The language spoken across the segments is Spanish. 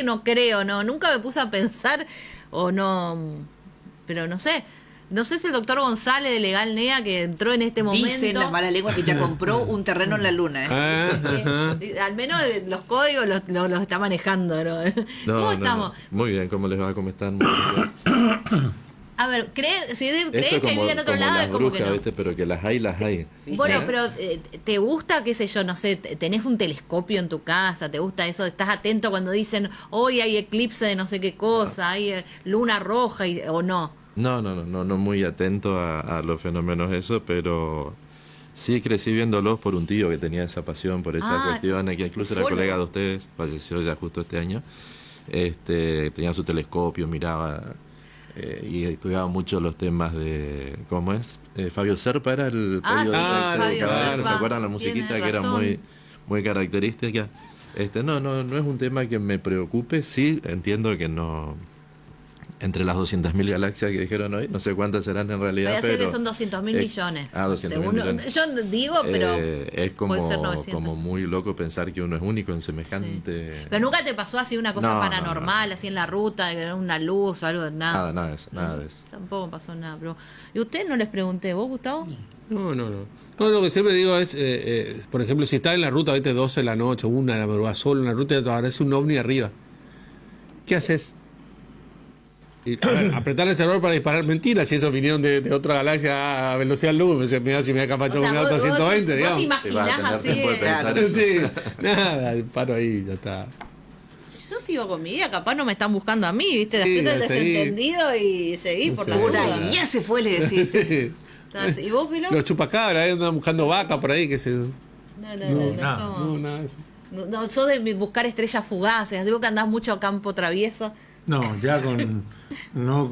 no creo, no, nunca me puse a pensar, o no, pero no sé. No sé si el doctor González de Legal NEA, que entró en este momento... Dicen las malas lenguas que ya compró un terreno en la luna. Al menos los códigos los está manejando, ¿no? No, ¿Cómo no, estamos? no. Muy bien, ¿cómo les va? ¿Cómo están? Muy bien. A ver, si Esto crees es que hay vida en otro como lado, las es como que brujas, no. ¿viste? Pero que las hay. Bueno, ¿Eh? pero ¿te gusta, qué sé yo, no sé, tenés un telescopio en tu casa? ¿Te gusta eso? ¿Estás atento cuando dicen, hoy hay eclipse de no sé qué cosa, hay luna roja o no? No muy atento a los fenómenos eso, pero sí crecí viéndolos por un tío que tenía esa pasión por esa cuestión, que incluso era ufólogo. colega de ustedes, falleció ya justo este año. Tenía su telescopio, miraba y estudiaba mucho los temas de, ¿cómo es? Fabio Serpa era el pollo de Fabio claro, Serpa. ¿se acuerdan la musiquita Tiene que era razón. muy característica? No es un tema que me preocupe, sí entiendo que no. Entre las 200.000 galaxias que dijeron hoy, no sé cuántas serán en realidad. Voy a decir pero que son 200.000 millones. 200.000 Según, millones. yo digo, pero Es puede ser 900. como muy loco pensar que uno es único en Sí. semejante... Pero nunca te pasó así una cosa No, paranormal, no. así en la ruta, que era una luz, algo, nada. Nada de eso. Tampoco pasó nada, pero... ¿Y usted no les pregunté? ¿Vos, Gustavo? No. No, lo que siempre digo es, por ejemplo, si estás en la ruta, viste, 12 de la noche, 1 de la madrugada, solo en la ruta y te aparece un ovni arriba. ¿Qué haces? Y, a ver, apretar el acelerador para disparar mentiras, si esos vinieron de otra galaxia a velocidad luz, mira si me da capaz un auto a 120, ¿Vos digamos. te Te vas a imaginás tener así? tiempo de pensar eso. Sí, nada, disparo ahí, ya está. Yo sigo con mi vida, capaz no me están buscando a mí, ¿viste? Sí, Hacete el seguí. desentendido y seguí por la Sí, ruta. claro. Ya se fue, le decís. ¿Y vos, Pilo? Los chupacabras, andan buscando vaca por ahí, que se... No nada. somos- No, nada de eso. No, sos de buscar estrellas fugaces, digo que andás mucho a campo travieso. No, ya con no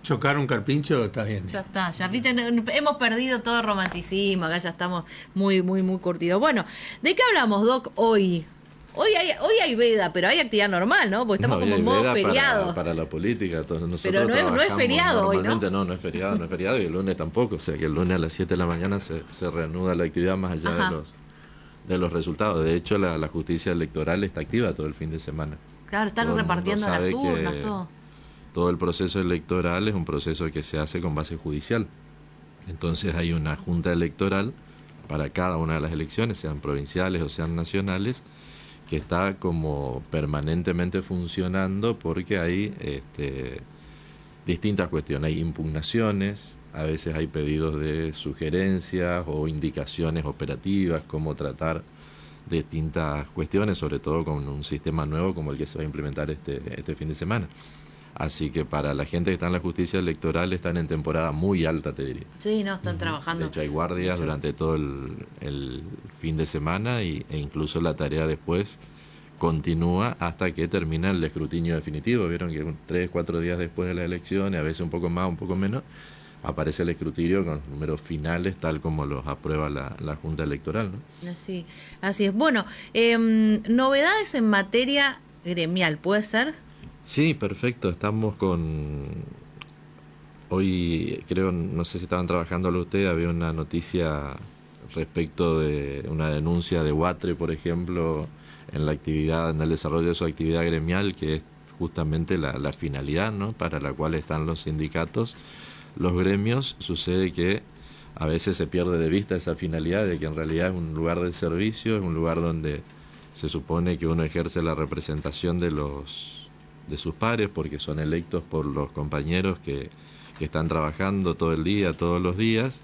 chocar un carpincho está bien. Ya está, ya viste, hemos perdido todo el romanticismo, acá ya estamos muy curtidos. Bueno, ¿de qué hablamos, Doc, hoy? Hoy hay veda, pero hay actividad normal, ¿no? Porque estamos No, y como hay en modo veda feriado. para la política. Todos nosotros Pero no es trabajamos feriado hoy, ¿no? normalmente, no es feriado y el lunes tampoco. O sea que el lunes a las 7 de la mañana se reanuda la actividad más allá Ajá. de los resultados. De hecho, la justicia electoral está activa todo el fin de semana. Claro, están Todo el mundo repartiendo las sabe urnas, que todo. Todo el proceso electoral es un proceso que se hace con base judicial. Entonces hay una junta electoral para cada una de las elecciones, sean provinciales o sean nacionales, que está como permanentemente funcionando porque hay distintas cuestiones. Hay impugnaciones, a veces hay pedidos de sugerencias o indicaciones operativas, cómo tratar distintas cuestiones, sobre todo con un sistema nuevo como el que se va a implementar este fin de semana. Así que para la gente que está en la justicia electoral están en temporada muy alta, te diría. Sí, no, están De trabajando. hecho, hay guardias durante todo el fin de semana e incluso la tarea después continúa hasta que termina el escrutinio definitivo. Vieron que 3, 4 días después de la elección, y a veces un poco más, un poco menos, aparece el escrutinio con los números finales tal como los aprueba la Junta Electoral, ¿no? Así es. Bueno, novedades en materia gremial, ¿puede ser? Sí, perfecto. Estamos con... Hoy creo, no sé si estaban trabajándolo ustedes, había una noticia respecto de una denuncia de Huatre, por ejemplo, en la actividad, en el desarrollo de su actividad gremial, que es justamente la finalidad, ¿no?, para la cual están los sindicatos. Los gremios, sucede que a veces se pierde de vista esa finalidad de que en realidad es un lugar de servicio, es un lugar donde se supone que uno ejerce la representación de sus pares, porque son electos por los compañeros que están trabajando todo el día, todos los días,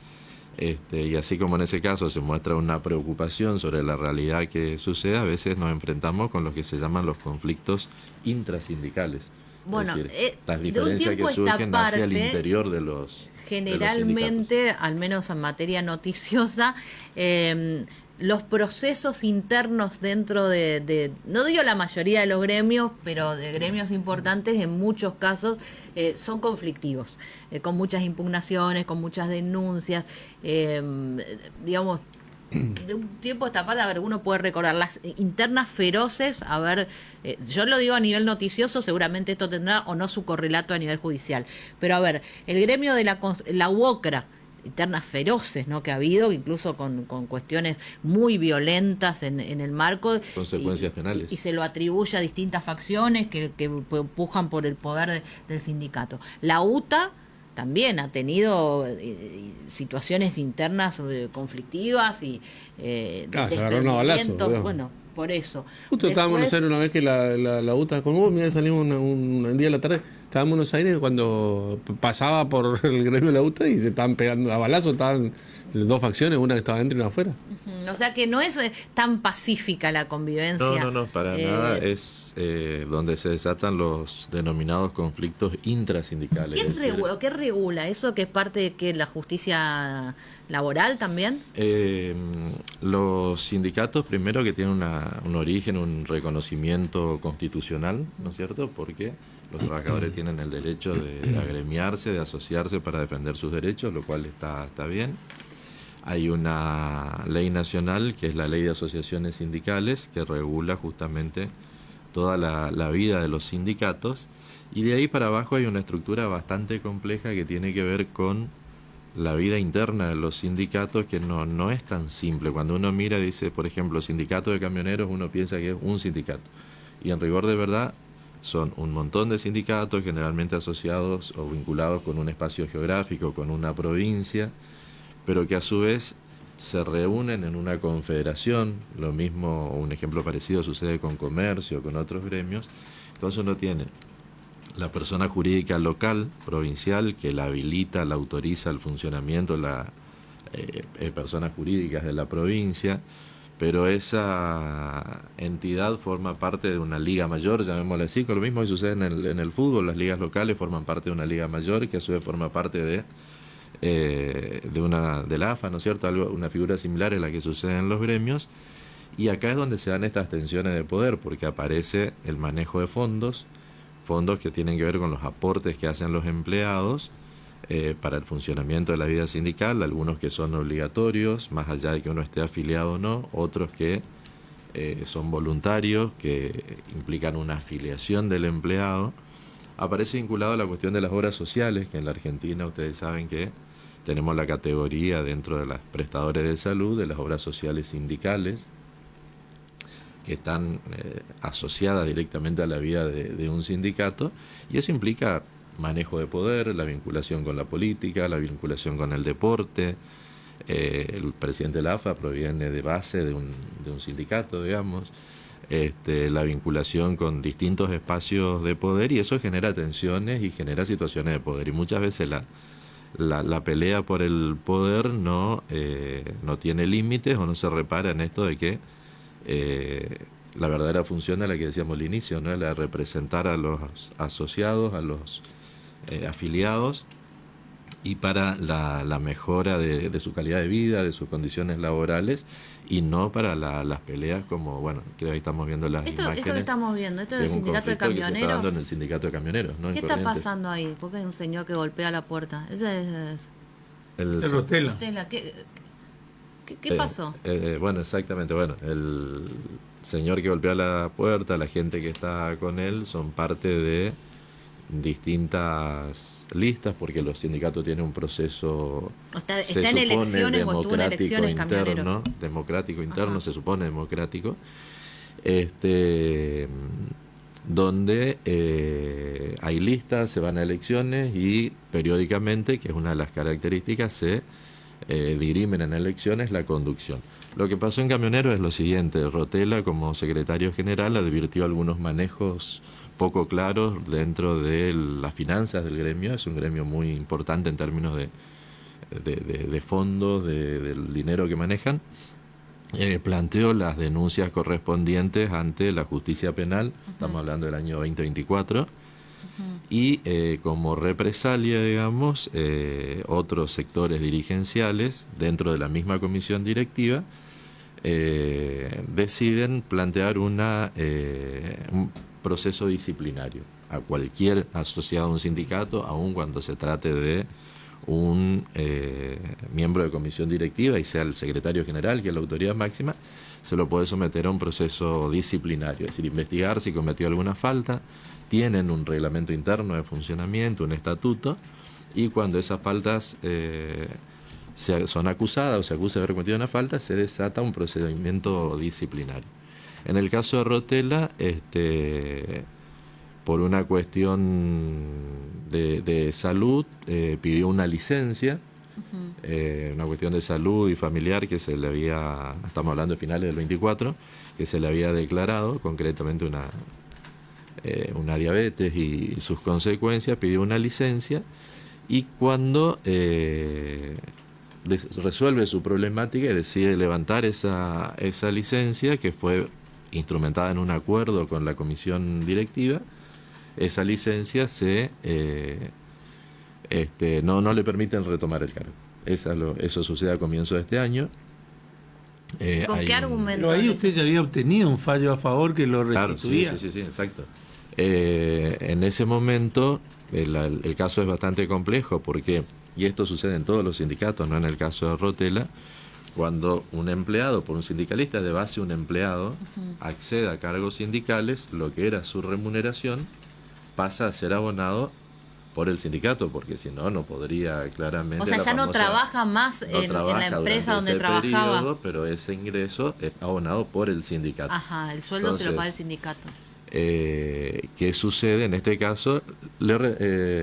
y así como en ese caso se muestra una preocupación sobre la realidad que sucede, a veces nos enfrentamos con lo que se llaman los conflictos intrasindicales. Bueno, es decir, las de un diferencias que tiempo a esta surgen hacia el parte, interior de los generalmente, al menos en materia noticiosa, los procesos internos dentro no digo la mayoría de los gremios, pero de gremios importantes, en muchos casos son conflictivos, con muchas impugnaciones, con muchas denuncias, digamos. De un tiempo a esta parte, a ver, uno puede recordar las internas feroces, a ver, yo lo digo a nivel noticioso, seguramente esto tendrá o no su correlato a nivel judicial, pero a ver, el gremio de la UOCRA, internas feroces, ¿no?, que ha habido, incluso con cuestiones muy violentas en el marco. Consecuencias penales. Y se lo atribuye a distintas facciones que pujan por el poder del sindicato. La UTA también ha tenido situaciones internas conflictivas y se agarraron a balazos. Bueno, por eso. Justo estaba en Buenos Aires una vez que la UTA, con vos, mira, salimos un día a la tarde, estaba en Buenos Aires cuando pasaba por el gremio de la UTA y se estaban pegando a balazos, estaban dos facciones, una que estaba dentro y una afuera. O sea que no es tan pacífica la convivencia. No, para nada. Es donde se desatan los denominados conflictos intrasindicales. ¿Qué regula? ¿Eso que es parte de que la justicia laboral también? Los sindicatos, primero, que tienen un origen, un reconocimiento constitucional, ¿no es cierto? Porque los trabajadores tienen el derecho de agremiarse, de asociarse para defender sus derechos, lo cual está bien. Hay una ley nacional, que es la Ley de Asociaciones Sindicales, que regula justamente toda la vida de los sindicatos. Y de ahí para abajo hay una estructura bastante compleja que tiene que ver con la vida interna de los sindicatos, que no es tan simple. Cuando uno mira, dice, por ejemplo, sindicato de camioneros, uno piensa que es un sindicato. Y en rigor de verdad son un montón de sindicatos, generalmente asociados o vinculados con un espacio geográfico, con una provincia, pero que a su vez se reúnen en una confederación. Lo mismo, un ejemplo parecido sucede con comercio, con otros gremios. Entonces uno tiene la persona jurídica local, provincial, que la habilita, la autoriza el funcionamiento, personas jurídicas de la provincia, pero esa entidad forma parte de una liga mayor, llamémosle así, con lo mismo que sucede en el fútbol. Las ligas locales forman parte de una liga mayor, que a su vez forma parte de la AFA, ¿no es cierto? Una figura similar es la que sucede en los gremios, y acá es donde se dan estas tensiones de poder, porque aparece el manejo de fondos que tienen que ver con los aportes que hacen los empleados para el funcionamiento de la vida sindical, algunos que son obligatorios, más allá de que uno esté afiliado o no, otros que son voluntarios, que implican una afiliación del empleado. Aparece vinculado a la cuestión de las obras sociales, que en la Argentina ustedes saben que tenemos la categoría dentro de los prestadores de salud de las obras sociales sindicales, que están asociadas directamente a la vida de un sindicato, y eso implica manejo de poder, la vinculación con la política, la vinculación con el deporte. El presidente de la AFA proviene de base de un sindicato, digamos. La vinculación con distintos espacios de poder, y eso genera tensiones y genera situaciones de poder, y muchas veces la pelea por el poder no tiene límites, o no se repara en esto de que la verdadera función es la que decíamos al inicio, ¿no? La de representar a los asociados, a los afiliados, y para la mejora de su calidad de vida, de sus condiciones laborales, y no para las peleas como, bueno, creo que estamos viendo las imágenes. Esto que estamos viendo, esto del un sindicato de conflicto que se está dando camioneros. en el sindicato de camioneros, ¿no? ¿Qué En está Corrientes. pasando ahí? Porque hay un señor que golpea la puerta. Ese es... El Rotela. Tela, ¿qué pasó? Bueno, exactamente. Bueno, el señor que golpea la puerta, la gente que está con él, son parte de distintas listas, porque los sindicatos tienen un proceso, Está se en supone, elecciones o estuvo en elecciones camioneros. democrático interno, Ajá. se supone democrático, donde hay listas, se van a elecciones, y periódicamente, que es una de las características, se dirimen en elecciones la conducción. Lo que pasó en Camioneros es lo siguiente: Rotela, como secretario general, advirtió algunos manejos poco claros dentro de las finanzas del gremio. Es un gremio muy importante en términos de fondos, del dinero que manejan. Planteó las denuncias correspondientes ante la justicia penal, estamos hablando del año 2024, y como represalia, digamos, otros sectores dirigenciales dentro de la misma comisión directiva deciden plantear un proceso disciplinario a cualquier asociado a un sindicato, aun cuando se trate de un miembro de comisión directiva y sea el secretario general, que es la autoridad máxima. Se lo puede someter a un proceso disciplinario, es decir, investigar si cometió alguna falta. Tienen un reglamento interno de funcionamiento, un estatuto, y cuando esas faltas son acusadas o se acusa de haber cometido una falta, se desata un procedimiento disciplinario. En el caso de Rotella, por una cuestión de salud, pidió una licencia, una cuestión de salud y familiar que se le había, estamos hablando de finales del 24, que se le había declarado, concretamente una diabetes y sus consecuencias, pidió una licencia, y cuando resuelve su problemática y decide levantar esa licencia, que fue instrumentada en un acuerdo con la comisión directiva, esa licencia no le permiten retomar el cargo. Eso sucede a comienzo de este año. ¿Con qué argumento? Pero ahí usted ya había obtenido un fallo a favor que lo restituía. Claro, sí, exacto. En ese momento el caso es bastante complejo porque, y esto sucede en todos los sindicatos, no en el caso de Rotella, cuando un empleado, por un sindicalista de base, un empleado, accede a cargos sindicales, lo que era su remuneración pasa a ser abonado por el sindicato, porque si no, no podría claramente... O sea, ya no trabaja más en la empresa donde trabajaba. Periodo, pero ese ingreso es abonado por el sindicato. Ajá, el sueldo se lo paga el sindicato. ¿Qué sucede? En este caso, le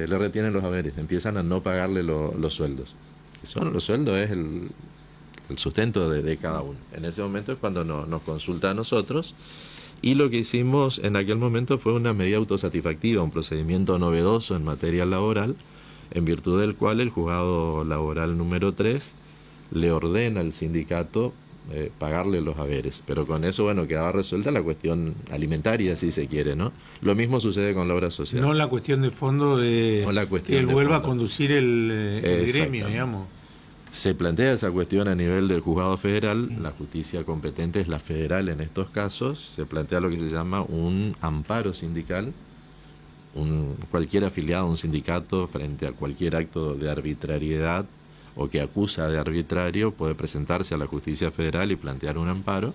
retienen los haberes, empiezan a no pagarle los sueldos. Los sueldos es el sustento de cada uno. En ese momento es cuando nos consulta a nosotros, y lo que hicimos en aquel momento fue una medida autosatisfactiva, un procedimiento novedoso en materia laboral, en virtud del cual el juzgado laboral número 3 le ordena al sindicato pagarle los haberes, pero con eso, bueno, quedaba resuelta la cuestión alimentaria, si se quiere, ¿no? Lo mismo sucede con la obra social. No la cuestión de fondo de No la cuestión que él de vuelva fondo. a conducir el gremio, digamos. Se plantea esa cuestión a nivel del juzgado federal, la justicia competente es la federal en estos casos, se plantea lo que se llama un amparo sindical, cualquier afiliado a un sindicato frente a cualquier acto de arbitrariedad o que acusa de arbitrario puede presentarse a la justicia federal y plantear un amparo,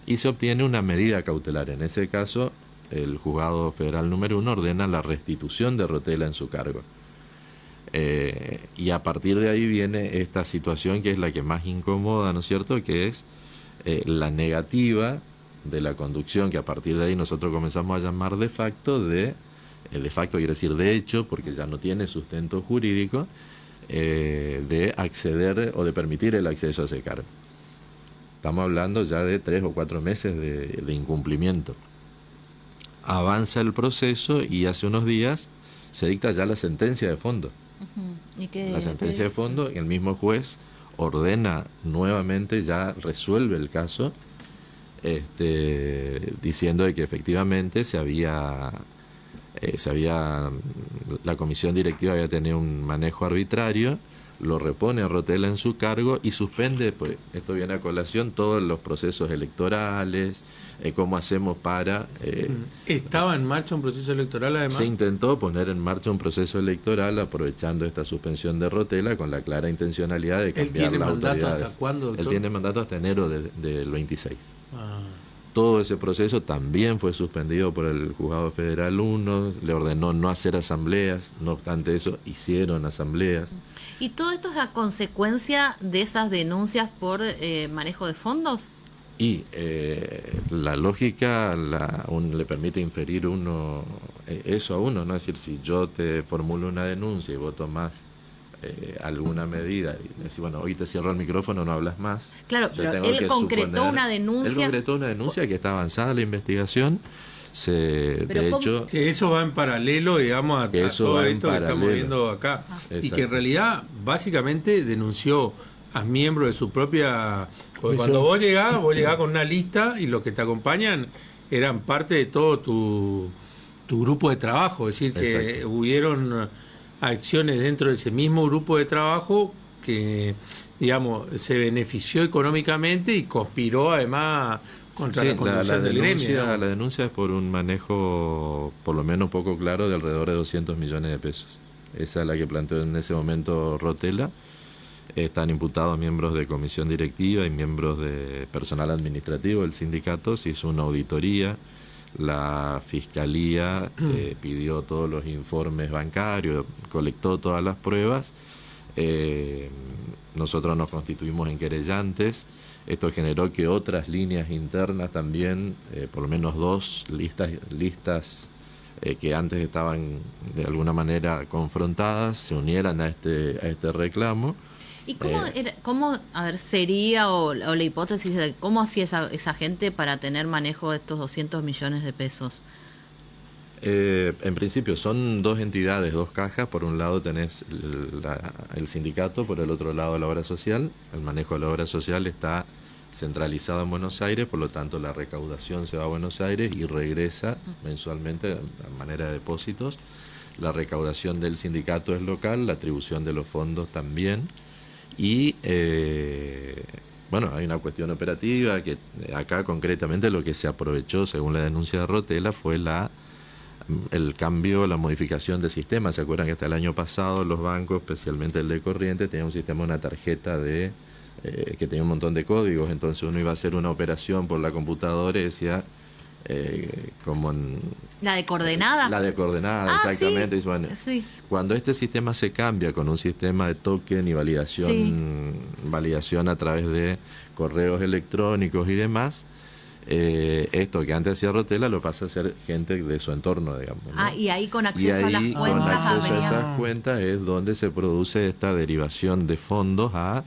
y se obtiene una medida cautelar. En ese caso, el juzgado federal número 1 ordena la restitución de Rotella en su cargo. Y a partir de ahí viene esta situación que es la que más incomoda, ¿no es cierto?, que es la negativa de la conducción, que a partir de ahí nosotros comenzamos a llamar de facto, de facto quiere decir de hecho, porque ya no tiene sustento jurídico, de acceder o de permitir el acceso a ese cargo. Estamos hablando ya de 3 o 4 meses de incumplimiento. Avanza el proceso y hace unos días se dicta ya la sentencia de fondo. ¿Y qué, la sentencia de fondo, el mismo juez ordena nuevamente, ya resuelve el caso, diciendo de que efectivamente la comisión directiva había tenido un manejo arbitrario, lo repone a Rotella en su cargo y suspende, pues esto viene a colación, todos los procesos electorales, cómo hacemos para... ¿Estaba en marcha un proceso electoral además? Se intentó poner en marcha un proceso electoral aprovechando esta suspensión de Rotella con la clara intencionalidad de cambiar las autoridades. ¿Él tiene mandato hasta cuándo, doctor? Él tiene mandato hasta enero del 26. Ah. Todo ese proceso también fue suspendido por el Juzgado Federal 1, le ordenó no hacer asambleas, no obstante eso, hicieron asambleas. ¿Y todo esto es a consecuencia de esas denuncias por manejo de fondos? Y la lógica le permite inferir eso a uno, ¿no? Es decir, si yo te formulo una denuncia y vos tomás alguna medida y decís, bueno, hoy te cierro el micrófono, no hablas más. Claro, pero él concretó una denuncia. Él concretó una denuncia que está avanzada la investigación. De hecho, que eso va en paralelo, digamos, a todo esto que estamos viendo acá. Y que en realidad, básicamente, denunció a miembros de su propia... Porque cuando vos llegás con una lista y los que te acompañan eran parte de todo tu grupo de trabajo. Es decir, que hubieron acciones dentro de ese mismo grupo de trabajo que, digamos, se benefició económicamente y conspiró además contra la conducción del gremio, ¿no? La denuncia es por un manejo, por lo menos poco claro, de alrededor de 200 millones de pesos. Esa es la que planteó en ese momento Rotella. Están imputados miembros de comisión directiva y miembros de personal administrativo del sindicato. Se hizo una auditoría. La fiscalía pidió todos los informes bancarios, colectó todas las pruebas. nosotros nos constituimos en querellantes. Esto generó que otras líneas internas también, por lo menos 2 listas que antes estaban de alguna manera confrontadas, se unieran a este reclamo. ¿Y cómo sería o la hipótesis de cómo hacía esa gente para tener manejo de estos 200 millones de pesos? En principio son 2 entidades, 2 cajas. Por un lado tenés el sindicato, por el otro lado la obra social. El manejo de la obra social está centralizado en Buenos Aires, por lo tanto la recaudación se va a Buenos Aires y regresa mensualmente de manera de depósitos. La recaudación del sindicato es local, la atribución de los fondos también. Y hay una cuestión operativa que acá concretamente lo que se aprovechó, según la denuncia de Rotela, fue el cambio, la modificación del sistema. ¿Se acuerdan que hasta el año pasado los bancos, especialmente el de Corrientes, tenían un sistema, una tarjeta que tenía un montón de códigos? Entonces uno iba a hacer una operación por la computadora y decía ¿la de coordenada? La de coordenada, exactamente. Sí, y bueno, sí. Cuando este sistema se cambia con un sistema de token y validación a través de correos electrónicos y demás, esto que antes hacía Rotela lo pasa a hacer gente de su entorno, digamos, ¿no? Y ahí con acceso a las cuentas. Con acceso a esas cuentas es donde se produce esta derivación de fondos a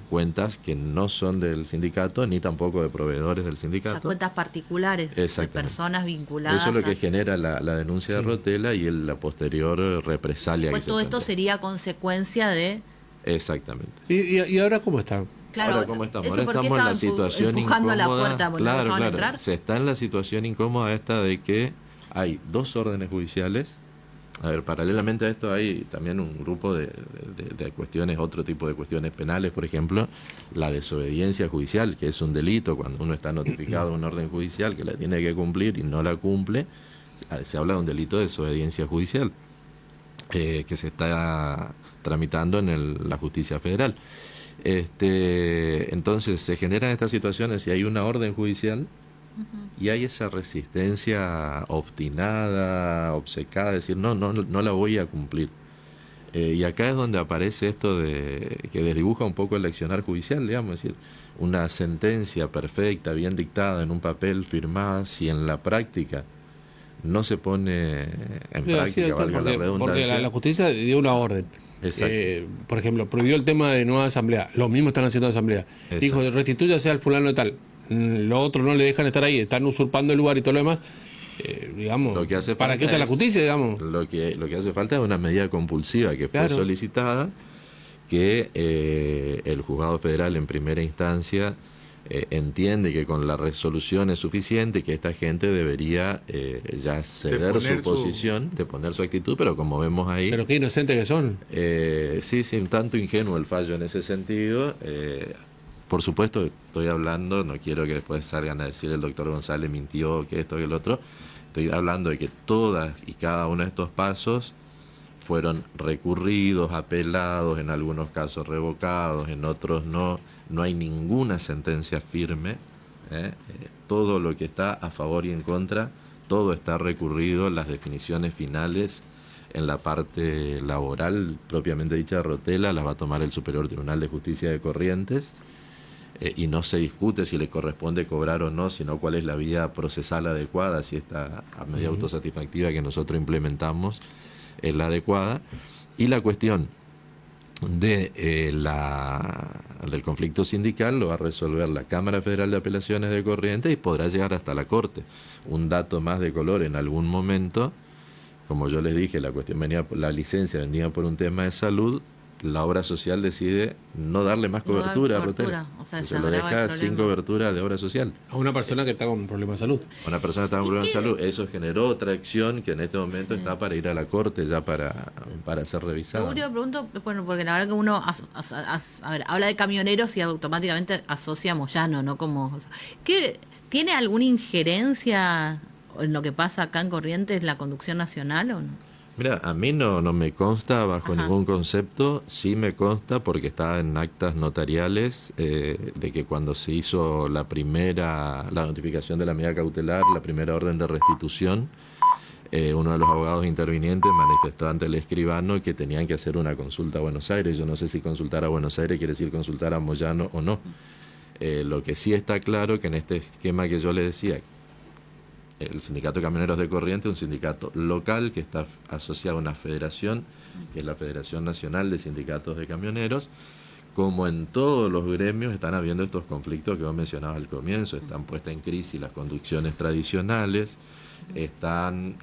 cuentas que no son del sindicato ni tampoco de proveedores del sindicato. O sea, cuentas particulares de personas vinculadas. Eso es lo que genera la denuncia de Rotela y la posterior represalia. Pues todo esto sería consecuencia de... Exactamente. ¿Y ahora cómo está? Claro, ahora, ¿cómo estamos? Eso Ahora estamos en la situación empujando incómoda. A la puerta, claro. entrar. Se está en la situación incómoda esta de que hay 2 órdenes judiciales. A ver, paralelamente a esto hay también un grupo de cuestiones, otro tipo de cuestiones penales, por ejemplo, la desobediencia judicial, que es un delito cuando uno está notificado de una orden judicial que la tiene que cumplir y no la cumple. Se habla de un delito de desobediencia judicial que se está tramitando en la justicia federal. Entonces se generan estas situaciones y hay una orden judicial y hay esa resistencia obstinada, obcecada, de decir no la voy a cumplir. Y acá es donde aparece esto que desdibuja un poco el accionar judicial, digamos, es decir, una sentencia perfecta, bien dictada en un papel, firmada, si en la práctica no se pone en práctica, valga la redundancia. Porque la justicia dio una orden. Por ejemplo, prohibió el tema de nueva asamblea. Lo mismo están haciendo asamblea. Exacto. Dijo, restitúyase al fulano de tal. Lo otro no le dejan estar ahí, están usurpando el lugar y todo lo demás. Digamos, lo que hace ¿para qué está la justicia, digamos? Lo que hace falta es una medida compulsiva que fue solicitada, que el juzgado federal en primera instancia entiende que con la resolución es suficiente, que esta gente debería ya ceder su posición, de poner su actitud, pero como vemos ahí... Pero qué inocentes que son. Sí, un tanto ingenuo el fallo en ese sentido. Por supuesto, estoy hablando, no quiero que después salgan a decir el doctor González mintió, que esto, que el otro. Estoy hablando de que todas y cada uno de estos pasos fueron recurridos, apelados, en algunos casos revocados, en otros no. No hay ninguna sentencia firme. Todo lo que está a favor y en contra, todo está recurrido. Las definiciones finales en la parte laboral, propiamente dicha de Rotela, las va a tomar el Superior Tribunal de Justicia de Corrientes. Y no se discute si le corresponde cobrar o no, sino cuál es la vía procesal adecuada, si esta medida autosatisfactiva que nosotros implementamos es la adecuada. Y la cuestión del conflicto sindical lo va a resolver la Cámara Federal de Apelaciones de Corrientes y podrá llegar hasta la Corte. Un dato más de color: en algún momento, como yo les dije, la licencia venía por un tema de salud. La obra social decide no darle más cobertura a Rotela. O sea, se lo deja sin cobertura de obra social. A una persona que está con problemas de salud. Una persona que está con problemas de salud. Eso generó otra acción que en este momento está para ir a la corte ya para ser revisada. Yo pregunto, bueno, porque la verdad que uno habla de camioneros y automáticamente asocia a Moyano, ¿no? Como, ¿qué, ¿tiene alguna injerencia en lo que pasa acá en Corrientes la conducción nacional o no? Mira, a mí no me consta bajo ningún concepto. Sí me consta porque está en actas notariales de que cuando se hizo la notificación de la medida cautelar, la primera orden de restitución, uno de los abogados intervinientes manifestó ante el escribano que tenían que hacer una consulta a Buenos Aires. Yo no sé si consultar a Buenos Aires quiere decir consultar a Moyano o no. Lo que sí está claro que en este esquema que yo le decía, el Sindicato de Camioneros de Corrientes es un sindicato local que está asociado a una federación, que es la Federación Nacional de Sindicatos de Camioneros. Como en todos los gremios están habiendo estos conflictos que vos mencionabas al comienzo, están puestas en crisis las conducciones tradicionales, están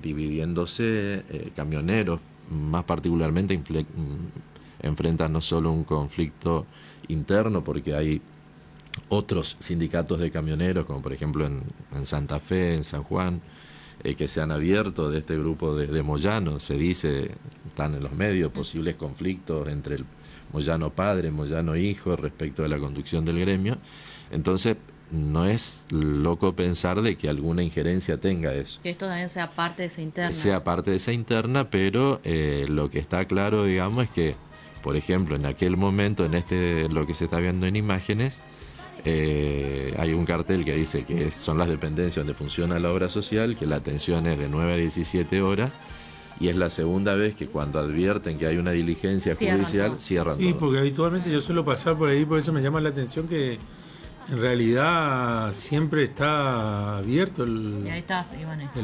dividiéndose, camioneros más particularmente enfrentan no solo un conflicto interno, porque hay otros sindicatos de camioneros, como por ejemplo en Santa Fe, en San Juan, que se han abierto de este grupo de Moyano. Se dice, están en los medios, posibles conflictos entre el Moyano padre, Moyano hijo, respecto de la conducción del gremio. Entonces, no es loco pensar de que alguna injerencia tenga eso. Que esto también sea parte de esa interna. Sea parte de esa interna, pero lo que está claro, digamos, es que, por ejemplo, en aquel momento, lo que se está viendo en imágenes, hay un cartel que dice que son las dependencias donde funciona la obra social, que la atención es de 9 a 17 horas, y es la segunda vez que cuando advierten que hay una diligencia judicial, cierran todo. Sí, porque habitualmente yo suelo pasar por ahí, por eso me llama la atención que en realidad siempre está abierto el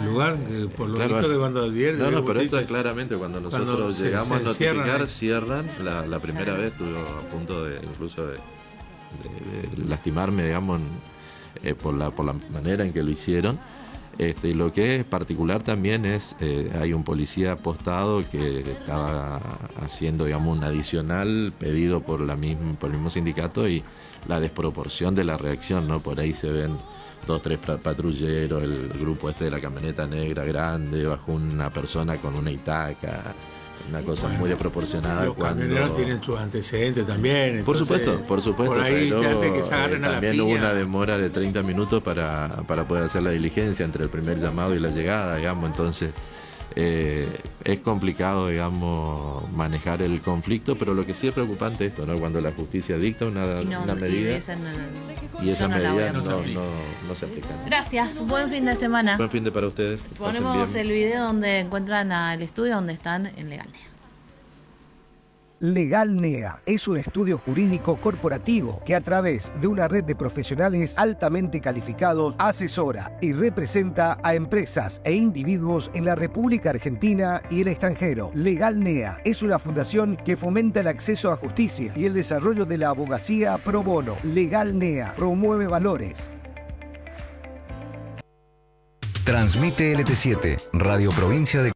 lugar, por lo visto que cuando advierten... No, pero esto es claramente cuando nosotros llegamos a notificar, cierran. La primera vez estuve a punto de incluso de lastimarme, digamos, por la manera en que lo hicieron. Y lo que es particular también es, hay un policía apostado que estaba haciendo, digamos, un adicional pedido por el mismo sindicato, y la desproporción de la reacción, ¿no? Por ahí se ven 2, 3 patrulleros, el grupo de la camioneta negra grande, bajo una persona con una itaca, una cosa muy desproporcionada. Los camioneros tienen sus antecedentes también. Entonces, por supuesto. Por ahí que se agarren a la también piña. hubo una demora de 30 minutos para poder hacer la diligencia entre el primer llamado y la llegada, digamos. Entonces, es complicado, digamos, manejar el conflicto, pero lo que sí es preocupante es esto, ¿no? Cuando la justicia dicta una medida y esa medida no se aplica. Gracias, buen fin de semana. Buen fin de para ustedes. Ponemos el video donde encuentran al estudio donde están en Legal NEA. Legal NEA es un estudio jurídico corporativo que a través de una red de profesionales altamente calificados asesora y representa a empresas e individuos en la República Argentina y el extranjero. Legal NEA es una fundación que fomenta el acceso a justicia y el desarrollo de la abogacía pro bono. Legal NEA promueve valores. Transmite LT7, Radio Provincia de